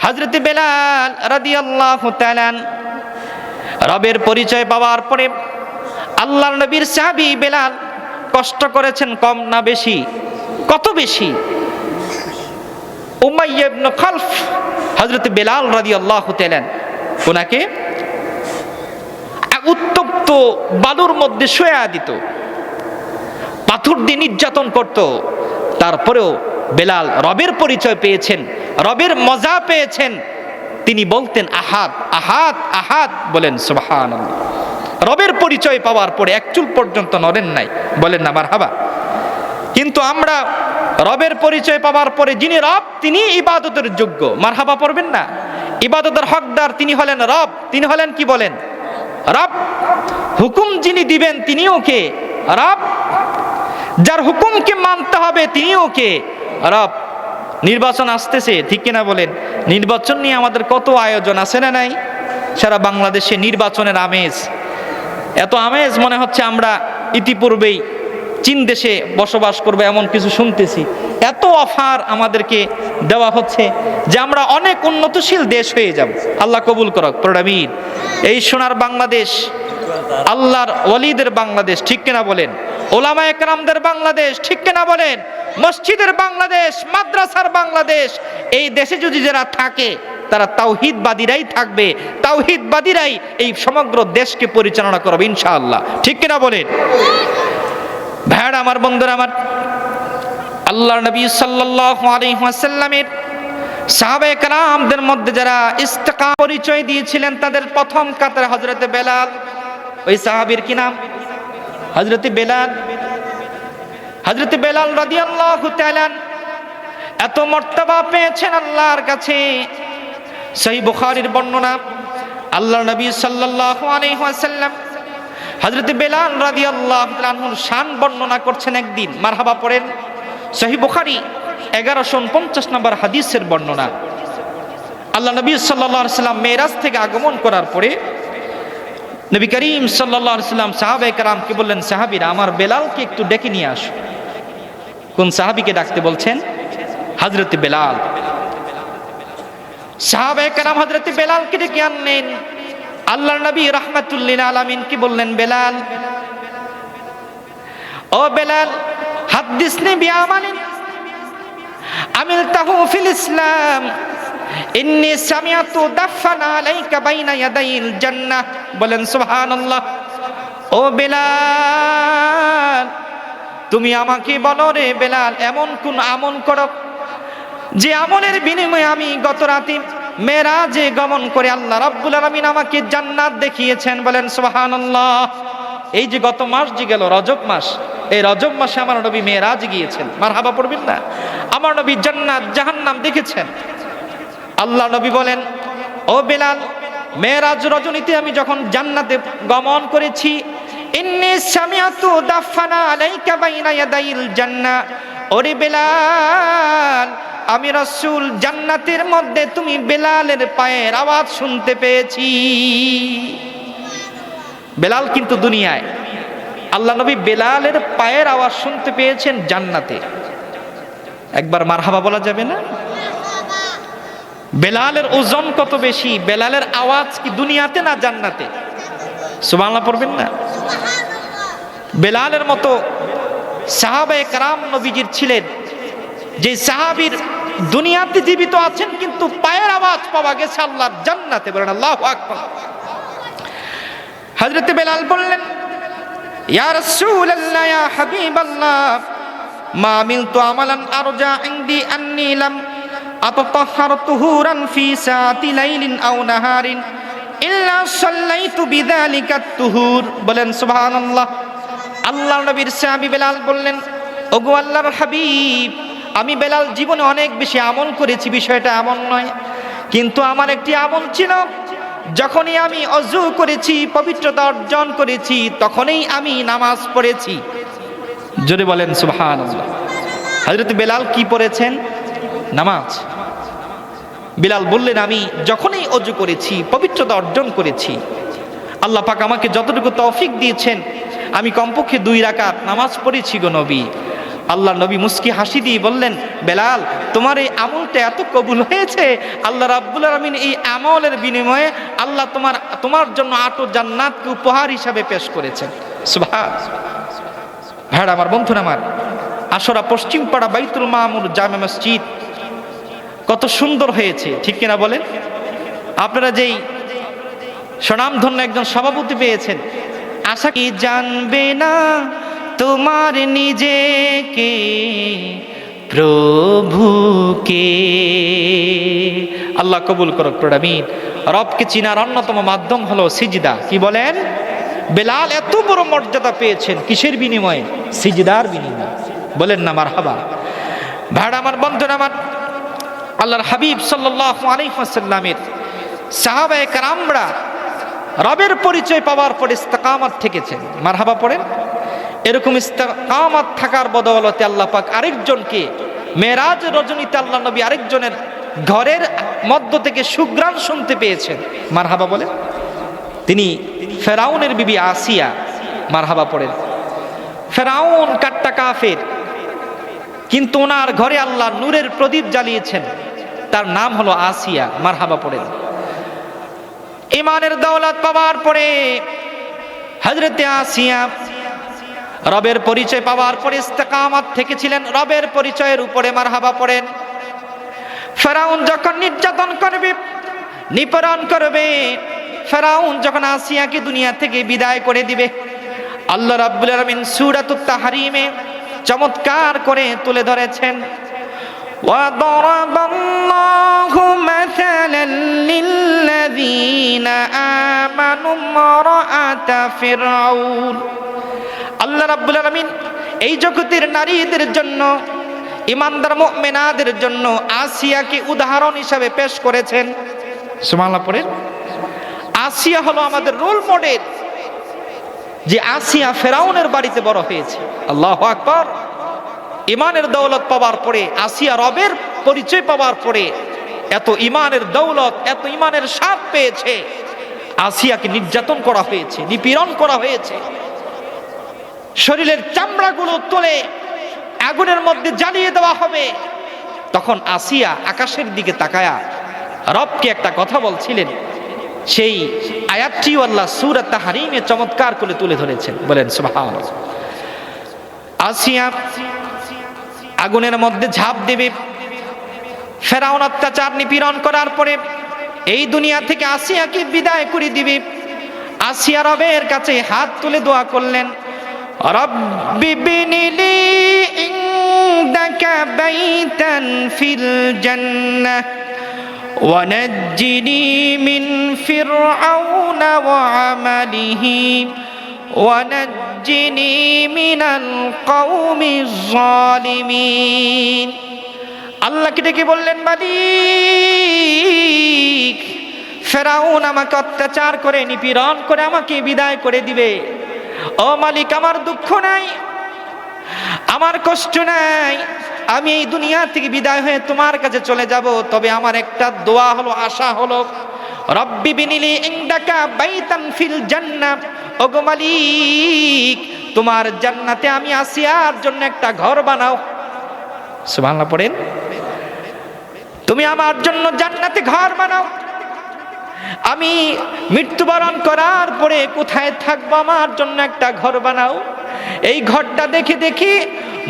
হযরত বেলাল রাদিয়াল্লাহু তাআলা রবের পরিচয় পাওয়ার পরে আল্লাহর নবীর সাহাবী বেলাল কষ্ট করেছেন, কম না বেশি? কত বেশি? উমাইয়া ইবনে খালফ হযরত বেলাল রাদিয়াল্লাহু তাআলা ওনাকে উত্তপ্ত বালুর মধ্যে শোয়া দিত, পাথর দিয়ে নির্যাতন করত। তারপরেও বেলাল রবের পরিচয় পেয়েছেন, রবের মজা পেয়েছেন, তিনি বলতেন আহাদ আহাদ আহাদ, বলেন সুবহানাল্লাহ। রবের পরিচয় পাওয়ার পরে এক চুল পর্যন্ত নড়েন নাই, বলেন না মারহাবা। কিন্তু আমরা রবের পরিচয় পাওয়ার পরে যিনি রব তিনি ইবাদতের যোগ্য, মারহাবা পড়বেন না? ইবাদতের হকদার তিনি হলেন রব, তিনি হলেন কি বলেন? রব। হুকুম যিনি দিবেন তিনিও কে? রব। যার হুকুমকে মানতে হবে তিনিও কে? রব। নির্বাচন আসতেছে, ঠিক কিনা বলেন? নির্বাচন নিয়ে আমাদের কত আয়োজন আছে না নাই? সারা বাংলাদেশে নির্বাচনের আমেজ, এত আমেজ মনে হচ্ছে আমরা ইতিপূর্বেই চীন দেশে বসবাস করবে এমন কিছু শুনতেছি। এত অফার আমাদেরকে দেওয়া হচ্ছে যে আমরা অনেক উন্নতশীল দেশ হয়ে যাব। আল্লাহ কবুল করক, প্রণামীন। এই সোনার বাংলাদেশ, আল্লাহর ওয়ালিদের বাংলাদেশ, ঠিক কিনা বলেন? ওলামায়ে কেরামদের বাংলাদেশ, ঠিক কিনা বলেন? মসজিদের বাংলাদেশ, মাদ্রাসার বাংলাদেশ। এই দেশে যদি যারা থাকে তারা তাওহীদবাদীরাই থাকবে, তাওহীদবাদীরাই এই সমগ্র দেশকে পরিচালনা করবে ইনশাআল্লাহ, ঠিক কিনা বলেন? ভাইরা আমার, বন্ধুরা আমার, আল্লাহর নবী সাল্লাল্লাহু আলাইহি ওয়াসাল্লামের সাহাবায়ে কেরামদের মধ্যে যারা ইস্তেকাম পরিচয় দিয়েছিলেন তাদের প্রথম কাতারে হযরতে বেলাল। ওই সাহাবীর কি নাম? হযরতে বেলাল। হযরতে বেলাল রাদিয়াল্লাহু তাআলা এত মর্তবা পেয়েছেন আল্লাহর কাছে। সহিহ বুখারীর বর্ণনা, আল্লাহর নবী সাল্লাল্লাহু আলাইহি ওয়াসাল্লাম হযরতে বেলাল রাদিয়াল্লাহু তাআলা আনহুর শান বর্ণনা করছেন একদিন। মারহাবা পড়েন। সহিহ বুখারী 1150 নম্বর হাদিসের বর্ণনা। আল্লাহ নবী সাল্লাল্লাহু আলাইহি ওয়াসাল্লাম মেরাজ থেকে আগমন করার পরে নবী করিম সাল্লাল্লাহু আলাইহি ওয়াসাল্লাম সাহাবায়ে কেরামকে বললেন, সাহাবীরা আমার বেলালকে একটু ডেকে নিয়ে আসো। কোন সাহাবীকে ডাকতে বলছেন? হযরতে বেলাল। সাহাবায়ে কেরাম হযরতে বেলালকে ডেকে আনলেন। আল্লাহর নবী রাহমাতুল লিল আলামিন কি বললেন? বেলাল, ও বেলাল, হাদিসনি বিআমালিন আমিলতাহু ফিল ইসলাম ইন্নী সামিআতু দাফানা আলাইকা বাইনা ইয়াদাইল জান্নাহ, বলেন সুবহানাল্লাহ। ও বেলাল, তুমি আমাকে বলো রে বেলাল, এমন কোন আমল করো যে আমলের বিনিময়ে আমি গত রাতে মেরাজে গমন করে আল্লাহ রাব্বুল আলামিন আমাকে জান্নাত দেখিয়েছেন, বলেন সুবহানাল্লাহ। এই যে গত মাস যে গেল রজব মাস, এই রজব মাসে আমার নবী মেরাজ গিয়েছেন, মারহাবা পড়বেন না? আমার নবী জান্নাত জাহান্নাম দেখেছেন। আল্লাহ নবী বলেন, ও বেলাল, মেরাজ রজনীতে আমি যখন জান্নাতে গমন করেছি, ইন্নী সামিআতু দাফানা আলাইকা বাইনা ইয়াদাইল জান্নাহ, ওরে বেলাল, আমি রাসূল জান্নাতের মধ্যে তুমি বেলালের পায়ের আওয়াজ শুনতে পেয়েছি। বেলাল কিন্তু দুনিয়ায়, আল্লাহ নবী বেলালের পায়ের আওয়াজ শুনতে পেয়েছেন জান্নাতে। একবার মারহাবা বলা যাবে না? বেলালের ওজন কত বেশি, বেলালের আওয়াজ কি দুনিয়াতে না জান্নাতে? সুবহানাল্লাহ পড়বেন না? বেলালের মতো সাহাবায়ে কেরাম নবীজির ছিলেন, যে সাহাবীর দুনিয়াতে জীবিত আছেন কিন্তু পায়ের আওয়াজ পাওয়া গেছে আল্লাহর জান্নাতে, বলেন আল্লাহু আকবার। হযরত বেলাল বললেন, ইয়া রাসূলুল্লাহ, ইয়া হাবিবাল্লাহ, মা আমিলতু আমালান আরজা ইনদি আন্নী লাম আতাতাহহার তুহুরান ফি সাআতি লাইলিন আও নাহারিন ইল্লা সাল্লাইতু বিযালিকা তুহুর, বলেন সুবহানাল্লাহ। আল্লাহর নবীর সাহাবী বেলাল বললেন, ওগো আল্লাহর হাবিব, আমি বেলাল জীবনে অনেক বেশি আমল করেছি, বিষয়টা এমন নয়, কিন্তু আমার একটি আমল ছিল, যখনই আমি ওযু করেছি, পবিত্রতা অর্জন করেছি, তখনই আমি নামাজ পড়েছি। জোরে বলেন সুবহানাল্লাহ। হযরত বেলাল কি পড়েছেন? নামাজ। বেলাল বললেন, আমি যখনই ওযু করেছি, পবিত্রতা অর্জন করেছি, আল্লাহ পাক আমাকে যতটুকু তৌফিক দিয়েছেন আমি কমপক্ষে 2 রাকাত নামাজ পড়েছি গো নবী। আল্লাহ নবী মুস্কি হাসি দিয়ে বললেন, বেলাল, তোমার এই আমলটা এত কবুল হয়েছে, আল্লাহ রাব্বুল আলামিন এই আমলের বিনিময়ে আল্লাহ তোমার জন্য 8 জান্নাতকে উপহার হিসাবে পেশ করেছেন। সুবহানাল্লাহ। ভাইরা আমার, বন্ধুরা আমার, আশরা পশ্চিম পাড়া বাইতুল মামুর জামে মসজিদ কত সুন্দর হয়েছে, ঠিক কিনা বলেন? আপনারা যেই স্বনামধন্য একজন সভাপতি পেয়েছেন, আশা কি জানবে না তোমার নিজেকে প্রভুকে। আল্লাহ কবুল করুক প্রণামীন। রবকে চিনার অন্যতম মাধ্যম হলো সিজদা। কি বলেন? বেলাল এত বড় মর্যাদা পেয়েছেন কিসের বিনিময়ে? সিজদার বিনিময়ে। বলেন না মারহাবা। ভাড়া আমার বন্ধুরা আমার, আল্লাহর হাবিব সাল্লাল্লাহু আলাইহি ওয়াসাল্লামের সাহাবায়ে কেরামরা রবের পরিচয় পাওয়ার পর ইস্তেকামত থেকেছেন। মারহাবা পড়েন। এরকম ইস্তেকামত থাকার বদৌলতে আল্লাহ পাক আরেকজনকে মেরাজ রজনীতে আল্লাহ নবী আরেকজনের ঘরের মধ্য থেকে সুঘ্রাণ শুনতে পেয়েছেন। মারহাবা বলেন। তিনি ফেরাউনের বিবি আসিয়া। মারহাবা পড়েন। ফেরাউন কাট্টা কাফের, কিন্তু ওনার ঘরে আল্লাহ নূরের প্রদীপ জ্বালিয়েছেন, তার নাম হলো আসিয়া। মারহাবা পড়েন। ইমানের দৌলত পাওয়ার পরে হযরতে আসিয়া রবের পরিচয় পাওয়ার পরে ইস্তেকামত থেকেছিলেন রবের পরিচয়ের উপরে। মারহাবা পড়েন। ফেরাউন যখন নির্যাতন করবে, নিপীড়ন করবে, ফেরাউন যখন আসিয়াকে দুনিয়া থেকে বিদায় করে দিবে, আল্লাহ রাব্বুল আলামিন সূরাতুত তাহরিমে চমৎকার করে তুলে ধরেছেন, وَضَرَبَ اللَّهُ مَثَلًا لِلَّذِينَ آمَنُوا امْرَأَتَ فِرْعَوْنَ। আল্লাহ রাব্বুল আলামিন এই জগতের নারীদের জন্য, ইমানদার মুমিনাদের জন্য আসিয়াকে উদাহরণ হিসাবে পেশ করেছেন। সুবহানাল্লাহ পড়েন। আসিয়া হলো আমাদের রোল মডেল, যে আসিয়া ফেরাউনের বাড়িতে বড় হয়েছে। আল্লাহু আকবার। ইমানের দৌলত পাওয়ার পরে, আসিয়া রবের পরিচয় পাওয়ার পরে এত ইমানের দৌলত, এত ইমানের স্বাদ পেয়েছে। আসিয়াকে নির্যাতন করা হয়েছে, নিপীড়ন করা হয়েছে, শরীরের চামড়াগুলো তুলে আগুনের মধ্যে জ্বালিয়ে দেওয়া হবে। তখন আসিয়া আকাশের দিকে তাকায়া রবকে একটা কথা বলছিলেন। সেই আয়াতটিও আল্লাহ সূরা তাহরিমে চমৎকার করে তুলে ধরেছেন। বলেন সুবহানাল্লাহ। আসিয়া আগুনের মধ্যে ঝাঁপ দেবে। ফেরাউন অত্যাচার নিপীড়ন করার পরে এই দুনিয়া থেকে আসিয়াকে বিদায় করে দিবে। আসিয়া রবের কাছে হাত তুলে দোয়া করলেন, রব্বি বিনিলি ইনদাকা বাইতান ফিল জান্নাহ ওয়ানাজ্জিনি মিন ফিরআউন ওয়া আমালিহি ওয়ানাজ্জিনি মিনাল কওমিজ জালিমিন। আল্লাহকে ডেকে বললেন, মালিক, ফেরাউন আমাকে অত্যাচার করে নিপীড়ন করে আমাকে বিদায় করে দিবে। ও মালিক, আমার দুঃখ নাই, আমার কষ্ট নাই, আমি এই দুনিয়া থেকে বিদায় হয়ে তোমার কাছে চলে যাব। তবে আমার একটা দোয়া হলো, আশা হলো, রব্বি বিনিলি ইনদাকা বাইতান ফিল জান্নাহ। ওগো মালিক, তোমার জান্নাতে আমি আসিয়ার জন্য একটা ঘর বানাও। সুবহানাল্লাহ পড়েন। তুমি আমার জন্য জান্নাতে ঘর বানাও। আমি মৃত্যুবরণ করার পরে কোথায় থাকবো, আমার জন্য একটা ঘর বানাও। এই ঘরটা দেখে দেখে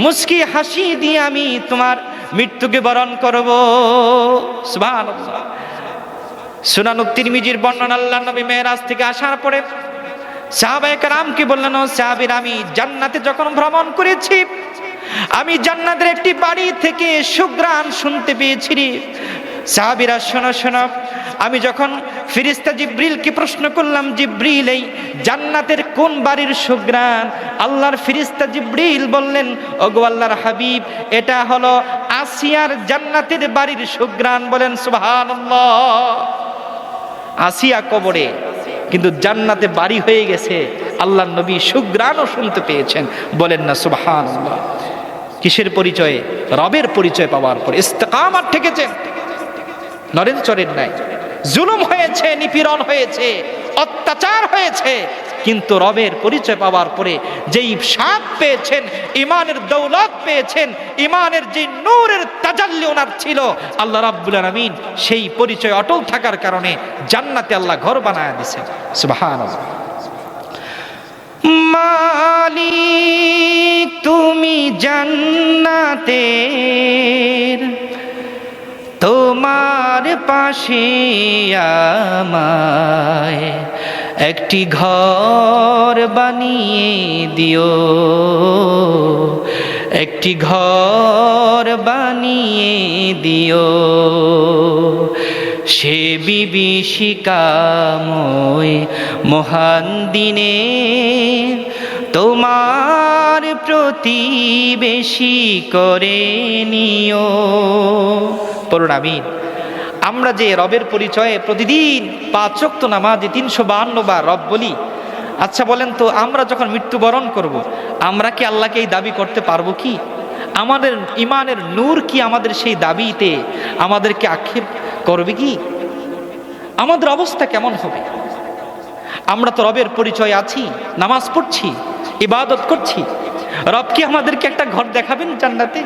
মুস্কি হাসি দিয়ে আমি তোমার মৃত্যুকে বরণ করব। সুবহানাল্লাহ। সুনান তিরমিজির বর্ণনা, আল্লাহর নবী মেরাজ থেকে আসার পরে সাহাবায়ে কেরামকে বললেন, ও সাহাবীরা, আমি জান্নাতে যখন ভ্রমণ করেছি, আমি জান্নাতের একটি বাড়ি থেকে সুঘ্রাণ শুনতে পেয়েছি। সাহাবীরা শোনো শোনো, আমি যখন ফেরেশতা জিবরিলকে প্রশ্ন করলাম, জিবরিল, এই জান্নাতের কোন বাড়ির সুঘ্রাণ? আল্লাহর ফেরেশতা জিবরিল বললেন, ওগো আল্লাহর হাবিব, এটা হলো আসিয়ার জান্নাতের বাড়ির সুঘ্রাণ। বলেন সুবহানাল্লাহ। আসিয়া কবরে, কিন্তু জান্নাতে বাড়ি হয়ে গেছে, আল্লাহর নবী সুঘ্রাণও শুনতে পেয়েছেন। বলেন না সুবহানাল্লাহ। কিসের পরিচয়ে? রবের পরিচয় পাওয়ার পর ইস্তেকামত থেকেছেন। নরেন চরের নাই, জুলুম হয়েছে, নিপীড়ন হয়েছে, অত্যাচার হয়েছে, কিন্তু রবের পরিচয় পাওয়ার পরে যেই স্বাদ পেয়েছেন, ইমানের দৌলত পেয়েছেন, ইমানের যে নূরের তাজাল্লি ওনার ছিল, আল্লাহ রাব্বুল আলামিন সেই পরিচয় অটল থাকার কারণে জান্নাতে আল্লাহ ঘর বানায় দিয়েছেন। সুবহানাল্লাহ। মালিক, তুমি জান্নাতের, তোমার পাশে আমায় একটি ঘর বানিয়ে দিও, একটি ঘর বানিয়ে দিও। সে বিভীষিকাময় মহান দিনে তোমার প্রতিবেশী করে নিও। পড়ুন আমিন। আমরা যে রবের পরিচয়ে প্রতিদিন 5 ওয়াক্ত নামাজে 352 বার রব বলি, আচ্ছা বলেন তো আমরা যখন মৃত্যুবরণ করব, আমরা কি আল্লাহকে এই দাবি করতে পারবো কি? আমাদের ইমানের নূর কি আমাদের সেই দাবিতে আমাদেরকে আক্ষেপ করবে কি? আমাদের অবস্থা কেমন হবে? আমরা তো রবের পরিচয় আছি, নামাজ পড়ছি, ইবাদত করছি। রব কি আমাদেরকে একটা ঘর দেখাবেন জান্নাতে?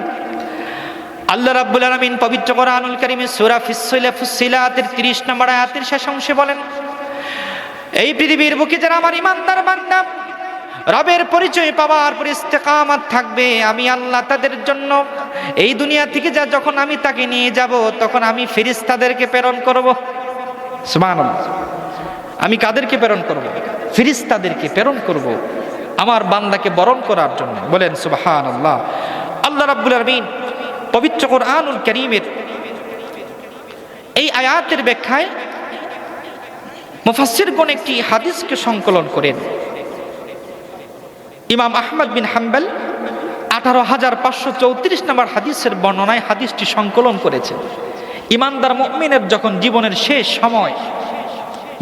আল্লাহ রাব্বুল আলামিন পবিত্র কোরআনুল কারীমে সূরা ফুসসিলাতের 30 নম্বর আয়াতের শেষ অংশে বলেন, এই পৃথিবীর বুকে যারা আমার ইমানদার বান্দা রবের পরিচয় পাওয়ার পর ইস্তেকামত থাকবে, আমি আল্লাহ তাদের জন্য এই দুনিয়া থেকে যখন আমি তাকে নিয়ে যাব, তখন আমি ফেরেশতাদেরকে প্রেরণ করব। সুবহানাল্লাহ। আমি কাদেরকে প্রেরণ করব? ফেরেশতাদেরকে প্রেরণ করব আমার বান্দাকে বরণ করার জন্য। বলেন সুবহানাল্লাহ। আল্লাহ রাব্বুল আলামিন পবিত্র কোরআনুল কারীমের এই আয়াতের ব্যাখ্যায় মুফাসসিরগণ একটি হাদিসকে সংকলন করেন। ইমাম আহমদ বিন হাম্বল 18,534 নম্বর হাদিসের বর্ণনায় হাদিসটি সংকলন করেছেন। ইমানদার মুমিনের যখন জীবনের শেষ সময়,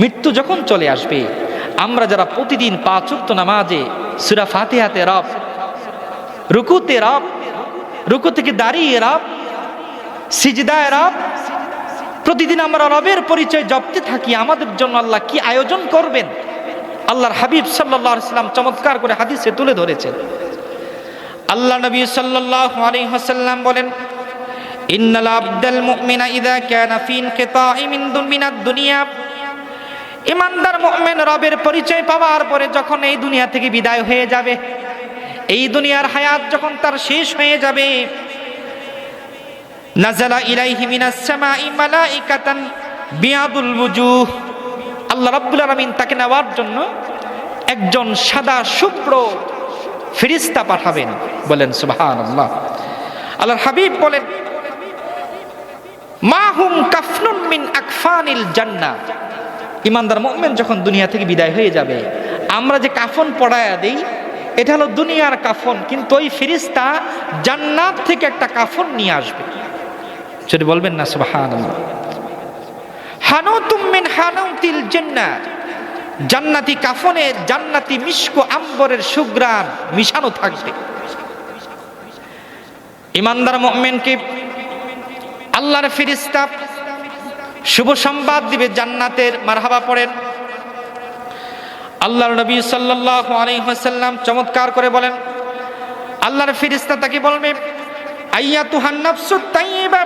মৃত্যু যখন চলে আসবে, আমরা যারা প্রতিদিন 5 ওয়াক্ত নামাজে সূরা ফাতিহাতে রব, রুকুতে রব, রুকু থেকে দাঁড়িয়ে রব, সিজদায় রব, প্রতিদিন আমরা রবের পরিচয় জপতে থাকি, আমাদের জন্য আল্লাহ কি আয়োজন করবেন আল্লাহর হাবিব সাল্লাল্লাহু আলাইহি ওয়াসাল্লাম চমৎকার করে হাদিসে তুলে ধরেছেন। আল্লাহ নবী সাল্লাল্লাহু আলাইহি ওয়াসাল্লাম বলেন, ইন্নাল আবদাল মুমিনা ইযা কানা ফি ইনকিতাই মিনাদ দুনিয়া, ইমানদার মুমিন রবের পরিচয় পাওয়ার পরে যখন এই দুনিয়া থেকে বিদায় হয়ে যাবে, এই দুনিয়ার হায়াত যখন তার শেষ হয়ে যাবে, নাযালা ইলাইহি মিনাস সামাই মালাইকাতান বিয়াদুল wujuh, আল্লাহ রাব্বুল আলামিন তাকে নেওয়ার জন্য একজন সাদা শুভ্র ফেরেশতা পাঠাবেন। বলেন সুবহানাল্লাহ। আল্লাহর হাবিব বলেন, মাহুম কাফনুন মিন আকফানিল জান্নাহ, ইমানদার মুমিন যখন দুনিয়া থেকে বিদায় হয়ে যাবে, আমরা যে কাফন পরায়া দেই এটা হলো দুনিয়ার কাফন, কিন্তু ওই ফেরেশতা জান্নাত থেকে একটা কাফন নিয়ে আসবে। যদি বলবেন না সুবহানাল্লাহ। হানুতুম মিন হানুতিল জান্নাহ, জান্নাতি কাফনে জান্নাতি মিশক আম্বরের সুঘ্রাণ মিশানো থাকবে। ইমানদার মুমিনকে আল্লাহর ফেরেশতা শুভ সংবাদ দিবে জান্নাতের। মারহাবা পড়েন। আল্লাহর নবী সাল্লাল্লাহু আলাইহি ওয়াসাল্লাম চমৎকার করে বলেন, আল্লাহর ফেরেশতা তাকে বলবে, আইয়াতুহান নাফসুত তাইয়্যিবা,